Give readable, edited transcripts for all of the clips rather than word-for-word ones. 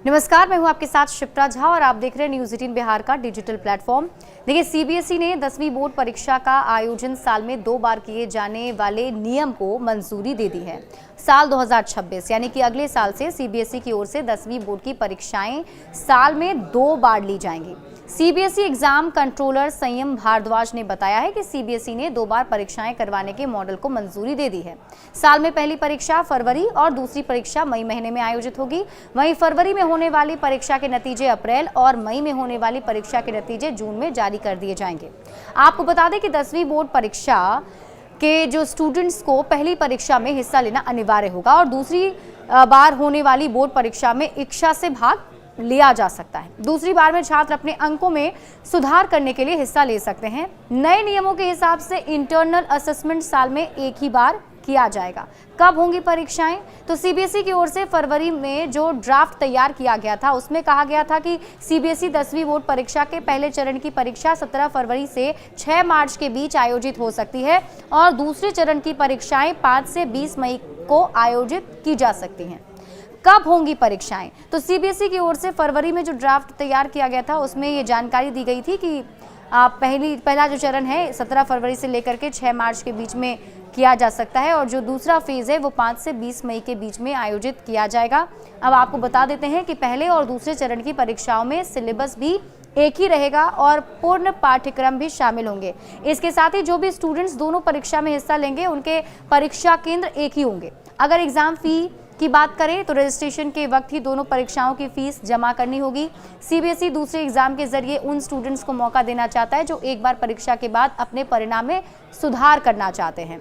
नमस्कार, मैं हूं आपके साथ शिप्रा झा और आप देख रहे हैं न्यूज़ 18 बिहार का डिजिटल प्लेटफॉर्म। देखिए, सीबीएसई ने 10वीं बोर्ड परीक्षा का आयोजन साल में 2 बार किए जाने वाले नियम को मंजूरी दे दी है। साल 2026 यानी कि अगले साल से सीबीएसई की ओर से 10वीं बोर्ड की परीक्षाएं साल में 2 बार ली जाएंगी। सीबीएसई एग्जाम कंट्रोलर संयम भारद्वाज ने बताया है कि सीबीएसई ने 2 बार परीक्षाएं करवाने के मॉडल को मंजूरी दे दी है। साल में पहली परीक्षा फरवरी और दूसरी परीक्षा मई महीने में आयोजित होगी। वहीं फरवरी में होने वाली परीक्षा के नतीजे अप्रैल और मई में होने वाली परीक्षा के नतीजे जून में जारी कर दिए जाएंगे। आपको बता दें कि 10वीं बोर्ड परीक्षा के जो स्टूडेंट्स को पहली परीक्षा में हिस्सा लेना अनिवार्य होगा और दूसरी बार होने वाली बोर्ड परीक्षा में इच्छा से भाग लिया जा सकता है। दूसरी बार में छात्र अपने अंकों में सुधार करने के लिए हिस्सा ले सकते हैं। नए नियमों के हिसाब से इंटरनल असेसमेंट साल में एक ही बार किया जाएगा। कब होंगी परीक्षाएं? तो सीबीएसई की ओर से फरवरी में जो ड्राफ्ट तैयार किया गया था उसमें कहा गया था कि सीबीएसई 10वीं बोर्ड परीक्षा के पहले चरण की परीक्षा 17 फरवरी से 6 मार्च के बीच आयोजित हो सकती है और दूसरे चरण की परीक्षाएं 5 से 20 मई को आयोजित की जा सकती हैं। कब होंगी परीक्षाएं? तो सीबीएसई की ओर से फरवरी में जो ड्राफ्ट तैयार किया गया था उसमें ये जानकारी दी गई थी कि पहला जो चरण है 17 फरवरी से लेकर के 6 मार्च के बीच में किया जा सकता है और जो दूसरा फेज है वो 5 से 20 मई के बीच में आयोजित किया जाएगा। अब आपको बता देते हैं कि पहले और दूसरे चरण की परीक्षाओं में सिलेबस भी एक ही रहेगा और पूर्ण पाठ्यक्रम भी शामिल होंगे। इसके साथ ही जो भी स्टूडेंट्स दोनों परीक्षा में हिस्सा लेंगे उनके परीक्षा केंद्र एक ही होंगे। अगर एग्जाम फी की बात करें तो रजिस्ट्रेशन के वक्त ही दोनों परीक्षाओं की फीस जमा करनी होगी। सीबीएसई दूसरे एग्जाम के जरिए उन स्टूडेंट्स को मौका देना चाहता है जो एक बार परीक्षा के बाद अपने परिणाम में सुधार करना चाहते हैं।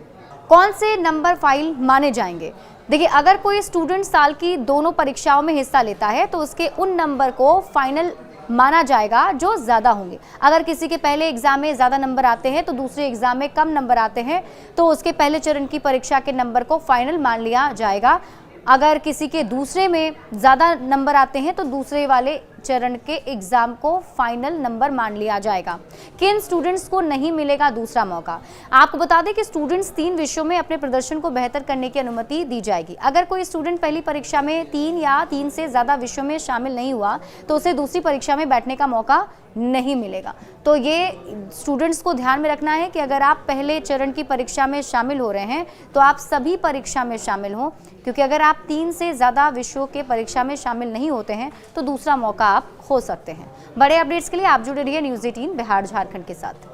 कौन से नंबर फाइल माने जाएंगे? देखिए, अगर कोई स्टूडेंट साल की दोनों परीक्षाओं में हिस्सा लेता है तो उसके उन नंबर को फाइनल माना जाएगा जो ज़्यादा होंगे। अगर किसी के पहले एग्जाम में ज़्यादा नंबर आते हैं तो दूसरे एग्जाम में कम नंबर आते हैं तो उसके पहले चरण की परीक्षा के नंबर को फाइनल मान लिया जाएगा। अगर किसी के दूसरे में ज़्यादा नंबर आते हैं तो दूसरे वाले चरण के एग्जाम को फाइनल नंबर मान लिया जाएगा। किन स्टूडेंट्स को नहीं मिलेगा दूसरा मौका? आपको बता दें कि स्टूडेंट्स 3 विषयों में अपने प्रदर्शन को बेहतर करने की अनुमति दी जाएगी। अगर कोई स्टूडेंट पहली परीक्षा में 3 या 3 से ज़्यादा विषयों में शामिल नहीं हुआ तो उसे दूसरी परीक्षा में बैठने का मौका नहीं मिलेगा। तो ये स्टूडेंट्स को ध्यान में रखना है कि अगर आप पहले चरण की परीक्षा में शामिल हो रहे हैं तो आप सभी परीक्षा में शामिल हों, क्योंकि अगर आप 3 से ज़्यादा विषयों के परीक्षा में शामिल नहीं होते हैं तो दूसरा मौका आप खो सकते हैं। बड़े अपडेट्स के लिए आप जुड़े रहिए न्यूज़ 18 बिहार झारखंड के साथ।